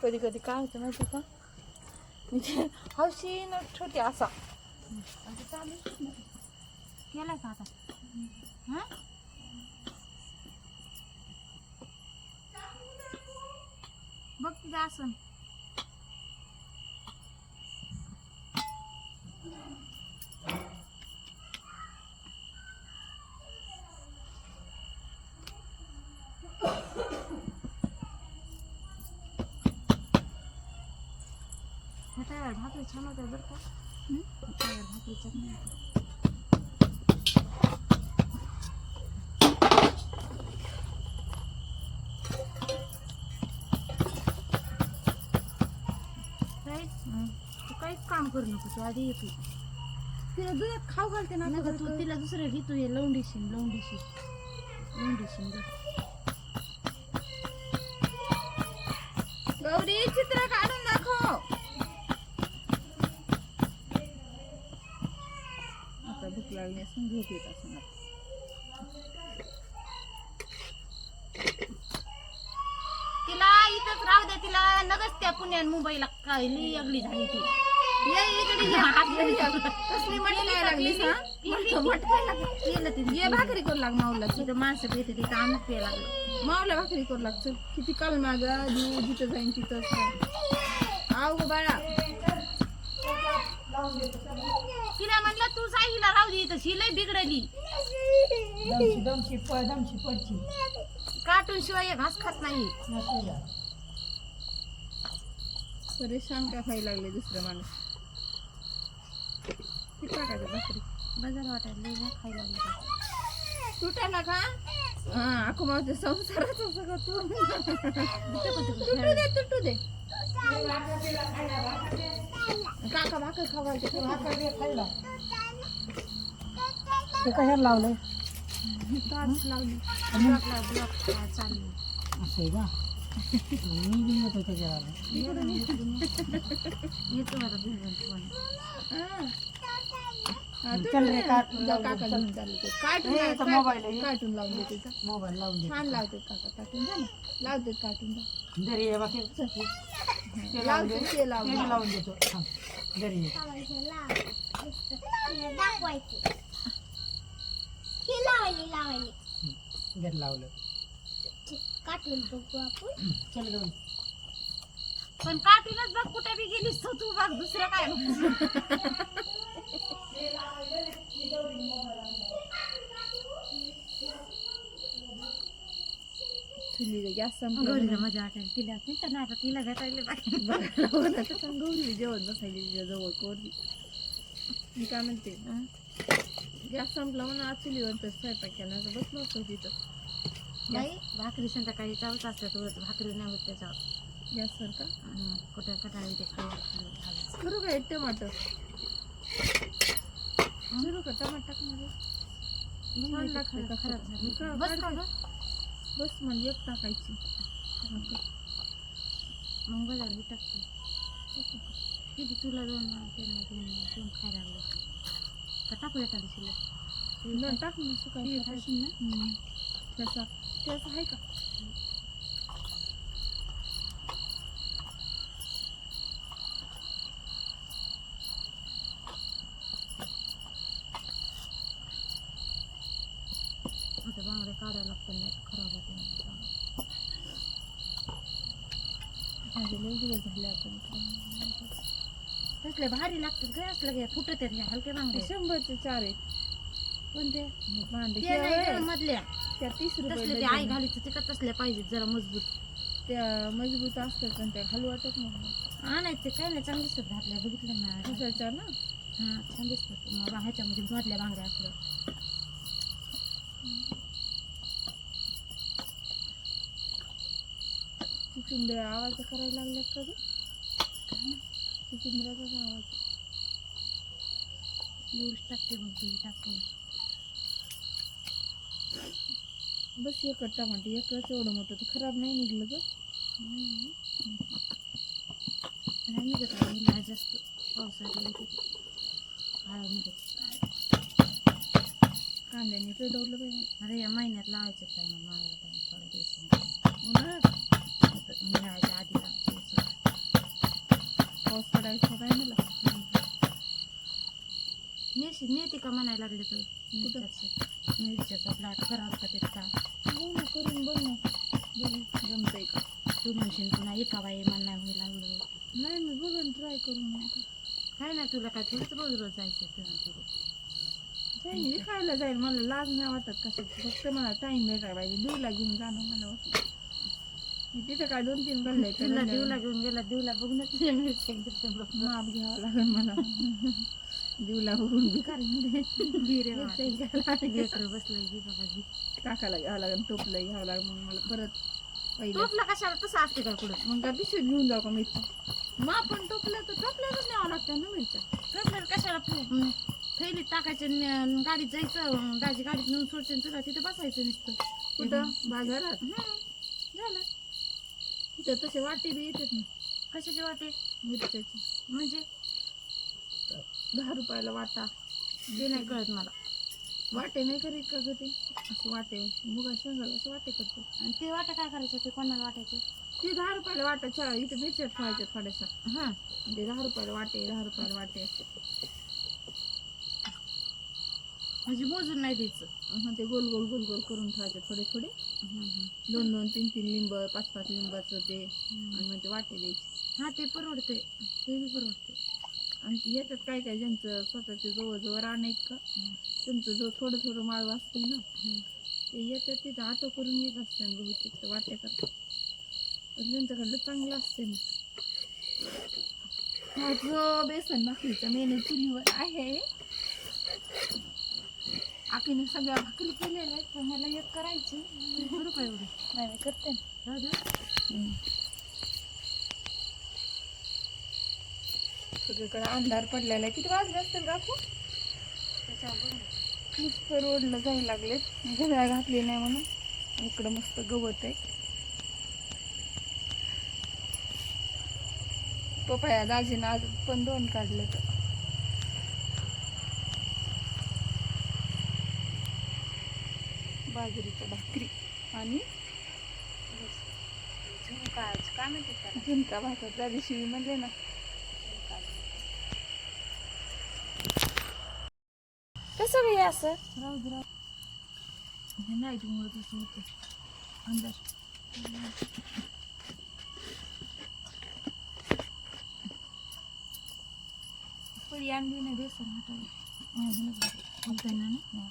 कधी कधी काय होतं माहिती का म्हणजे हौशी न छोटी असा चालू केलाय का आता हा बघ तुझं आसन भाकरी छान होत्या बरं का भाकरी चटणी तू काहीच काम करू नको तू आधी येतो तिला दुधात खाऊ घालते ना नका तू तिला दुसरं घे तू ये लवंडीशीन गौरी चित्र काढून दाखव आता भूक लागली असून झोप येत असं तिला इथंच राहू दे तिला नगच त्या पुण्यात मुंबईला काय लई अगली झाली ती ये इकडे कसली मणी नाही लागलीस हा केलं तिने ये भाकरी करू लाग माऊला तिथं माणसं पिते तिथं आम्ही प्यायला लागलो माऊला भाकरी करू लाग चल किती काल माझा जीव जिथं जाईन तिथंच आव गो बाळा तिला म्हणलं तू साईला राहू दे इथं ही लई बिघडली दमशी पडची कार्टून शिवाय घास खात नाही परेशान का खायला लागले दुसरं माणूस किती टाकायचं भाकरी बाजार वाटायला लई खायला लागलं तुटायला का हा अखो माझ्या संसाराचं सगळं तुटू दे काका भाकर खावायचे खायला ते कशाला लावलंय तास लावली ब्लॉक चालली असं आहे का मी बी येतो त्याच्याला येतो आता बिलवंत चल रे काका घेऊन चालले ते कार्टून मोबाईल आहे कार्टून लावून देते मोबाईल लावून दे छान लावते काका कार्टून जा ना लावते कार्टून जा घरी ये बाकी ते लावून दे ते लावून ते लावून देतो थांब. घरी ये घरी लावलं चल गं पण कार्टूनच बघ कुठे बी गेलीस तू बघ दुसरं काय चुलीला गॅस गौरीला मजा वाटेल तिला तिथं नाही आता तिला भेटायला गौरी जेवण बसायली तिच्या जवळ कोरली मी काय म्हणते गॅस संपला म्हणून आज चुलीवर तर स्वयंपाक केला तर बसलो होतो तिथं नाही भाकरी संध्याकाळी चालत असतात भाकरी नाही होत त्याच्यावर गॅसवर का कुठं कटाळी ते खाऊ करू का टमाटर करू का टमाटर मध्ये लागते का खराब झाली बस का गं? बस म्हणजे एक टाकायची मग बजारली टाकते किती तुला दोन खायला लागलं का टाकू एका दिवशीला टाक ना सुकायची खाशील ना त्याचा त्याचा आहे का आता बांगडे काढायला लागतं नाही खराब होते लई दिवस झाले आपण तसले भारी लागतात काय असलं घ्या फुटत आहेत हलके बांगडे 100चे 4 आहेत कोणते भांडे ते नाही मधल्या त्या 30 तसले रुपये ते आई घालीचं ते का तसल्या पाहिजेत जरा मजबूत त्या मजबूत असतात पण त्या घालू वाटत नाही आणायचे काय नाही चांगले दिसतात घातल्या बघितलं ना कशाच्या ना हा छान दिसतात मग ह्याच्यामध्ये मधल्या बांगड्या असल्या चिंद्रा आवाज करायला लागल्यात का ग चिंद्राचाच आवाज एवढीच टाकते मग तुझी टाकून बस एकच टमाटे एकच एवढं मोठं तर खराब नाही निघलं ग नाही निघत नाही जास्त पावसाळ्यात हळद निघत कांद्याने पेटवलं पाहिजे अरे या महिन्यात लावायचं त्यामुळे मला थोड्या दिवसांनी उन्हाळ्यात उन्हाळ्याच्या आधी लावायचं पाऊस पडायचा काय मला नेते का म्हणायला लागले तर मिरच्याचा प्लॉट करावं का त्याचा हो ना करून बघ ना बघू जमतंय का तू म्हणशील पुन्हा एका बाई मला नाही होईल लागलं नाही मी बघून ट्राय करून आता काय ना तुला काय थोडंच रोज रोज जायचं तुला जाईल विकायला जाईल मला लाज नाही वाटत कसं फक्त मला टाइम भेटायला पाहिजे देऊला घेऊन जाणं मला वाटतं मी तिथं काय 2-3 गल्ले तुला देवला घेऊन गेला देवला बघूनच माप घ्यावं लागेल मला देऊला बघून बसलंय की बाबा घे. टाकायला घ्यावं लागेल टोपलं घ्यावं लागेल मग मला परत पहिलं टोपला कशाला तसं असते का कुठं मग काय पिशवीत घेऊन जाऊ का मिरच्या मग आपण टोपलं तर टोपल्यातच न्यावं लागतं ना मिरच्या टोपल्याला कशाला थैलीत टाकायचं गाडीत जायचं दाजी गाडीत नेऊन सोडशील तुला तिथं बसायचं नुसतं कुठं बाजारात झालं तिथं तसे वाटे बी येतात ना कशाचे वाटे मिरच्याचे म्हणजे 10 रुपयाला वाटा ते नाही कळत मला वाटे नाही करीत का ग ते असं वाटे मुगा शेंगाला असं वाटे करते आणि ते वाटा काय करायचं ते कोणाला वाटायचं ते 10 रुपयाला वाटा चहा इथं मिरच्या ठेवायच्या थोड्याशा हां ते 10 रुपयाला वाटे 10 रुपयाला वाटे असते म्हणजे मोजून नाही द्यायचं ते गोल गोल गोल गोल करून ठेवायचे थोडे थोडे 2-2 3-3 लिंब 5-5 लिंबाचं ते आणि मग ते वाटे द्यायचे हां ते परवडते ते बी परवडते आणि याच्यात काय काय ज्यांचं स्वतःचे जवळ रान आहेत का त्यांचं जो थोडं थोडं माळ असते ना ते येतात तिथं ऑटो करून येत असते ना बहुतेक ते वाट्या करतात पण त्यांच्याकडलं चांगलं असते ना माझं बेसन भाकरीचा मेनू चुलीवर आहे आखीने सगळ्या भाकरी केलेल्या आहेत पण मला एक करायची करू का एवढी नाही करते राहू दे. सगळीकडे अंधार पडलेला आहे किती वाजले असतील काकू मस्त रोडला जायला लागलेत घड्याळ घातली नाही म्हणून इकडं मस्त गवत आहे पपया दाजीनं आज पण 2 काढले तर बाजरीच्या भाकरी आणि काय म्हणते त्याला झुणका भाकर त्या दिवशी म्हणले ना कसं बी असं राहू दे राहू हे नाईटमुळे तसं होतं अंधार पडी आणली नाही बेसन हटायला ना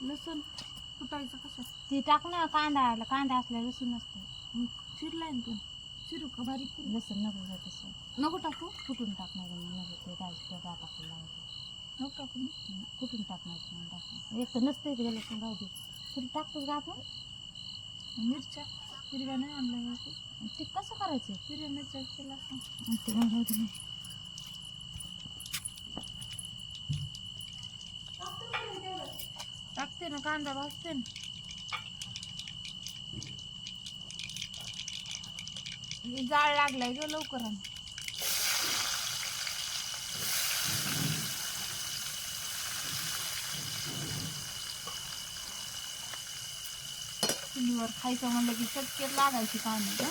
लसूण कुटायचं कसं ती टाक ना कांदा असल्या लसूण नसतं चिरलाय ना पण चिरू का बारीक करू? लसूण नको जात तसं नको टाकू कुठून टाकणार नको ते दाजी टाकून नको टाकू ना कुठून टाकणार म्हणून टाकणार एक तर नसते ते लसूण राहू दे तरी टाकतोच का आपण मिरच्या हिरव्या नाही आणल्या का ते कसं करायचं हिरव्या मिरच्या केला असं आणि ते मग राहू दे टाकते ना कांदा भाजते ना जाळ लागलाय ग लवकर आण चुलीवर खायचं म्हणलं की चटकेत लागायची कांदा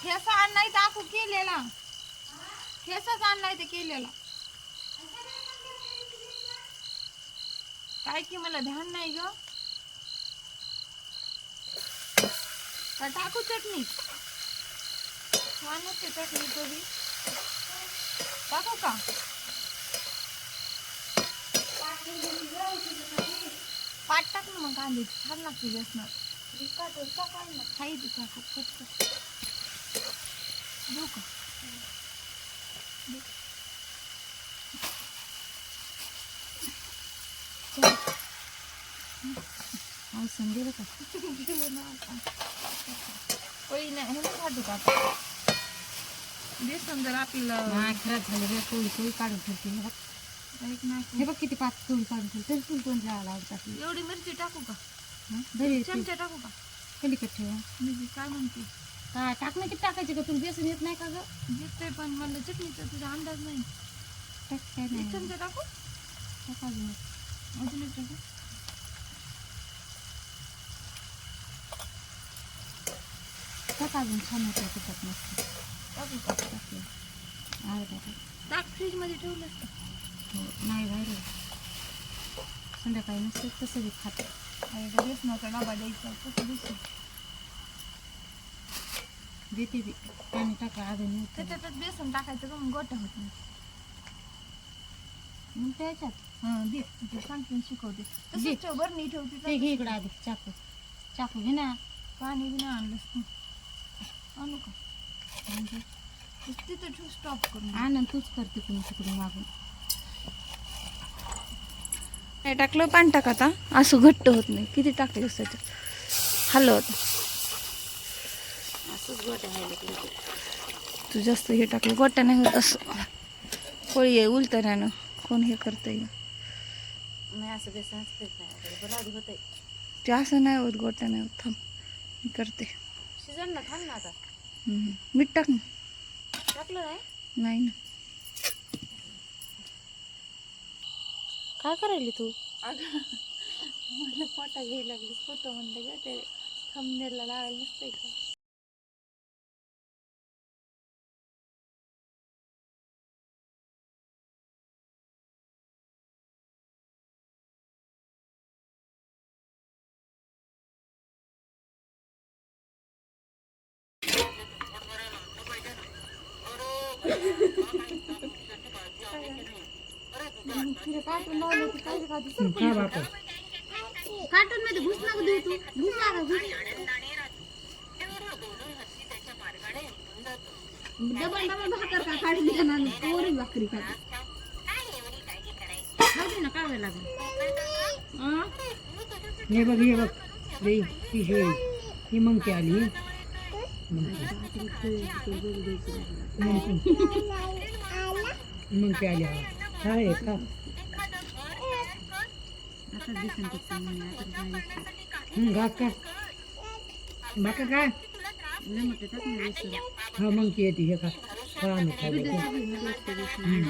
ठेसा आणलाय टाकू केलेला ठेसाच आणलाय ते केलेला काय की मला ध्यान नाही ग का टाकू चटणी छान होते चटणी तरी टाकू का पाट टाक ना मग कांदे छान लागते बेसनात खायची टाकू कट देऊ का संडेला का पोळी नाही हे खातो का बेसन जर आपल्याला खराब झालं रे पोळी काढून ठेवते हे बघ एक नाही हे बघ किती पाच पोळी काढून ठेवते तरी तुला दोन जायला आवडतात एवढी मिरची टाकू का दरी चमचा टाकू का कलिकट ठेवा मी काय म्हणते काय टाकणं किती टाकायचे का तुला बेसन येत नाही का ग? येतंय पण मला चटणीचा तुझा अंदाज नाही. टाक काय एक नाही चमचा टाकू, टाक अजून. अजून एक टाकू. टाक अजून छान होतं तिखट मस्त. टाकू का? टाकलं. अर्धा टाक. टाक फ्रीजमध्ये ठेवलंस का? हो नाही बाहेर संध्याकाळी नसते तसं बी खात. अरे बेसनाचा डबा द्यायचा कसं दिसतं. देते बी पाणी टाका अजून होतं. त्याच्यातच बेसन टाकायचं का मग गोटा होत नाही. मग त्याच्यात हां दे ते सांगते शिकवते. दे. तसंच ठेव बरं, नीट ठेवते. ते घे इकडं आधी चाकू. चाकू घे ना. पाणी बी नाही आणलंस तू. आणू का? म्हणजे तिथं ठेव, स्टॉप करून. आनंद तूच करते कुणी तिकडून मागून. नाही टाकलं पाणी टाक आता, असं घट्ट होत नाही. किती टाकलंस त्याच्यात हलवत. असंच गोट्या व्हायला तू जास्त हे टाकलं गोट्या नाही होत असं. पोळी आहे उलटण्यानं कोण हे करतं येईल. नाही असं बेसन करत नाही बरं आधी होतंय. ते असं नाही होत, गोट्या नाही होत. थांब मी करते. शिजन ना थांब ना आता. मीठ टाक ना. टाकलं नाही नाही ना. काय करायली तू? मला फोटा घ्यायला लागली. फोटो म्हणलं का ते थंबनेलला लावायला नसतंय का? का बापा कार्टून मध्ये घुस नका देऊ तू. घुस नका घुस. डबल डबल भाकर का काढून घेणार पोरी भाकरी खाते. खाऊ दे ना काय वेळ लागेल. हे बघ रे पिशवी ही मग आली मग आली काय का आता दिसून घास का बाका काय हा मग ती येते हे का हा आम्ही खायला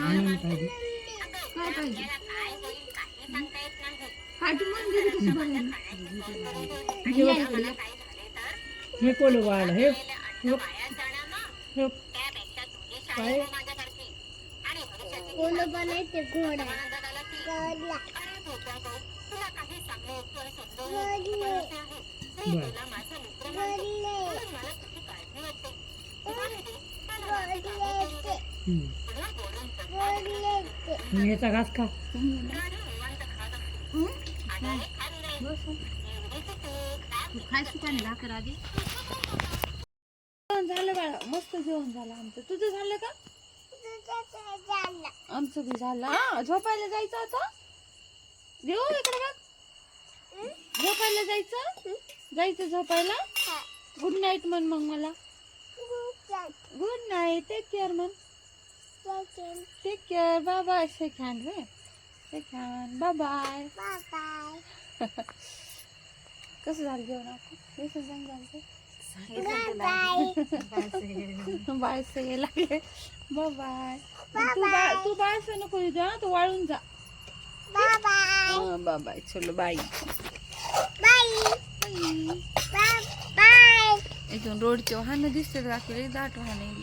आनंद पाहिजे काय पाहिजे? कार्टून मध्ये गेली कशी बघायला? हे कोलो वाला हे काय कोण बनायचे घोडा याचा घास का तू खाय सुकाने भाकर आधी. झालं बाळा, मस्त जेवण झालं आमचं. तुझं झालं का? आमचं बी झालं. हा झोपायला जायचं आता. देऊ इकडे बघ. झोपायला जायचं झोपायला. गुड नाईट म्हण मग मला. Good night. टेक केअर म्हण. Take care. Bye bye. Shake hand रे. Shake hand. Bye bye. कसं झालं जेवण आपण? बेसन चांगलं झालं. बाय से लागले. Bye bye. तू बाय से नको येऊ द्या, तू वाळून जा. Bye bye. चलो बाय. इथून रोडचे वाहन दिसतात का? दाट वाहन